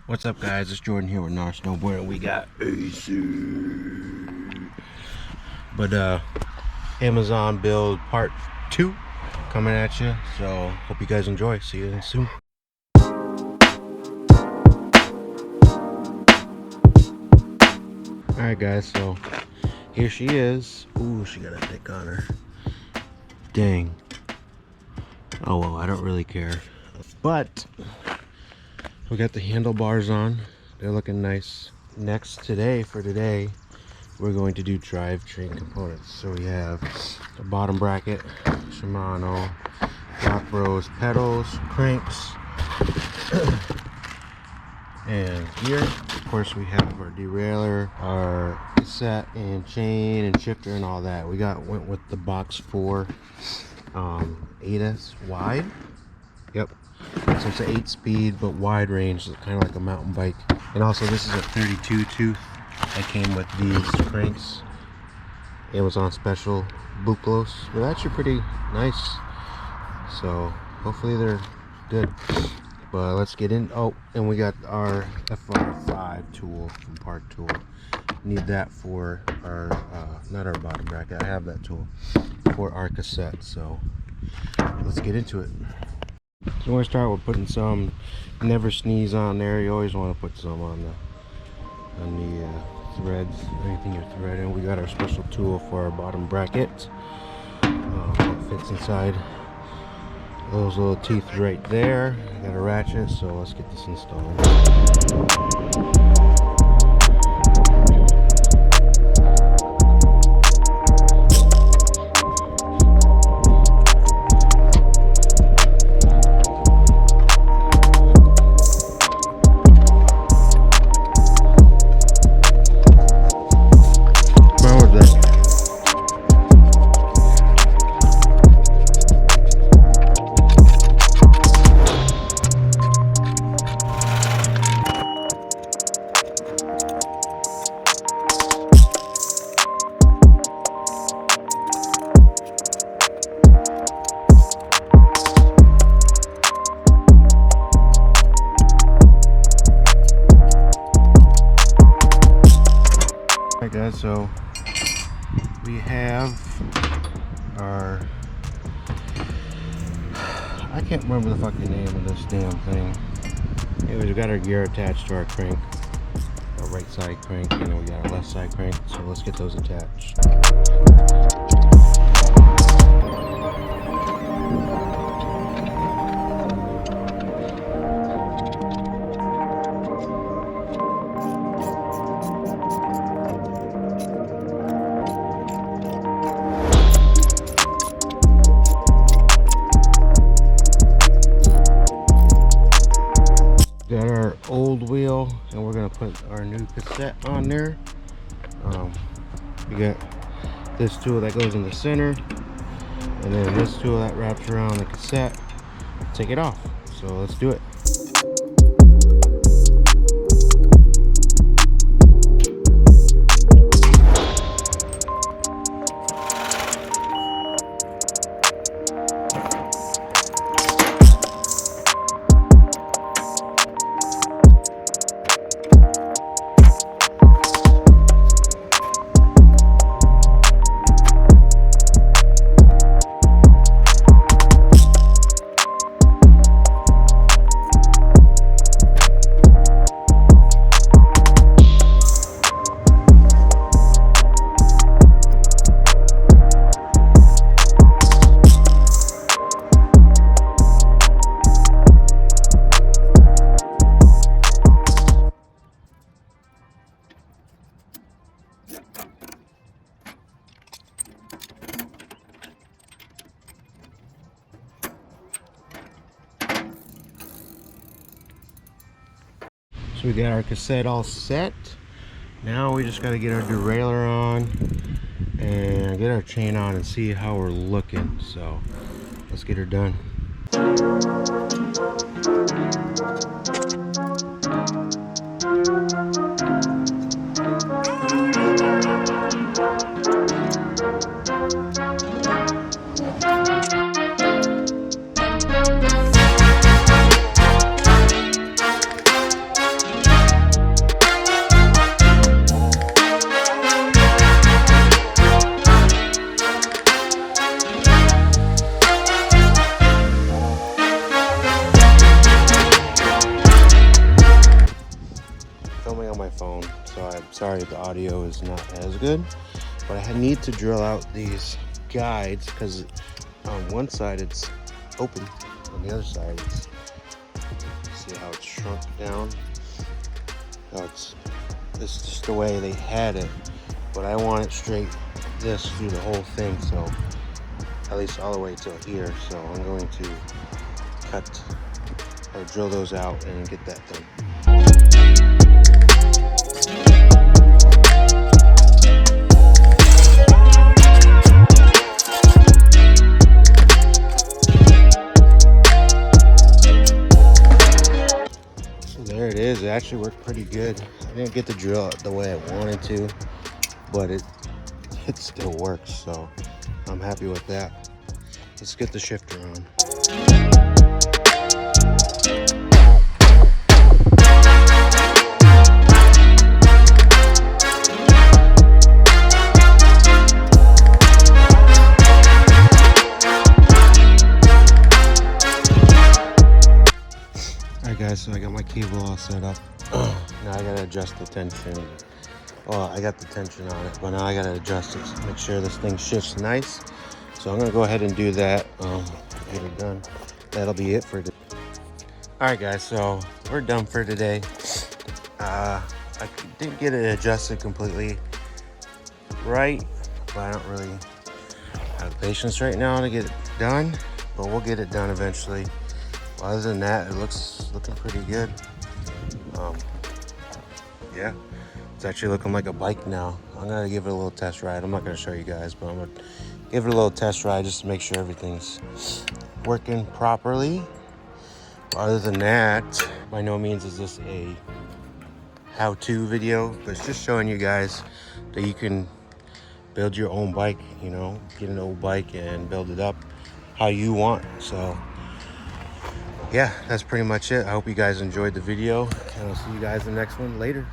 What's up, guys? It's Jordan here with Gnar Snowboarding. We got AC, but Amazon build part 2 coming at you. So hope you guys enjoy. See you soon. All right, guys. So here she is. Ooh, she got a dick on her. Dang. Oh well, I don't really care. But we got the handlebars on. They're looking nice. Next today, we're going to do drivetrain components. So we have the bottom bracket, Shimano, Rock Bros pedals, cranks, and gear. Of course, we have our derailleur, our cassette and chain and shifter and all that. We went with the box 4 8S wide. Yep. So it's an 8-speed but wide range, so kind of like a mountain bike. And also this is a 32 tooth that came with these cranks. Amazon special Buclos. They're actually pretty nice. So hopefully they're good. But let's get in. Oh, and we got our FR5 tool from Part2. Need that for our, not our bottom bracket. I have that tool for our cassette. So let's get into it. So we're going to start with putting some Never Sneeze on there. You always want to put some on the threads, anything you're threading. We got our special tool for our bottom bracket. It fits inside those little teeth right there. I got a ratchet, so let's get this installed. Alright guys, so we have our, I can't remember the fucking name of this damn thing. Anyways, we got our gear attached to our crank, our right side crank, and then we got our left side crank, so let's get those attached. Got our old wheel, and we're gonna put our new cassette on there. We got this tool that goes in the center, and then this tool that wraps around the cassette. Take it off. So let's do it. So we got our cassette all set. Now we just got to get our derailleur on and get our chain on and see how we're looking. So let's get her done. filming on my phone, so I'm sorry if the audio is not as good. But I need to drill out these guides because on one side it's open, on the other side it's, see how it's shrunk down. It's just the way they had it, but I want it straight this through the whole thing, so at least all the way till here. So I'm going to cut or drill those out and get that done. There it is. It actually worked pretty good. I didn't get the drill out the way I wanted to, but it still works, so I'm happy with that. Let's get the shifter on. Alright guys, so I got my cable all set up. Now I gotta adjust the tension. Well, I got the tension on it, but now I gotta adjust it to make sure this thing shifts nice. So I'm gonna go ahead and do that. Get it done. That'll be it for today. Alright guys, so we're done for today. I didn't get it adjusted completely right, but I don't really have patience right now to get it done, but we'll get it done eventually. Other than that, it looking pretty good. Yeah, it's actually looking like a bike now. I'm gonna give it a little test ride. I'm not gonna show you guys, but I'm gonna give it a little test ride just to make sure everything's working properly. Other than that, by no means is this a how-to video, but it's just showing you guys that you can build your own bike, you know, get an old bike and build it up how you want. So yeah, that's pretty much it. I hope you guys enjoyed the video, and I'll see you guys in the next one later.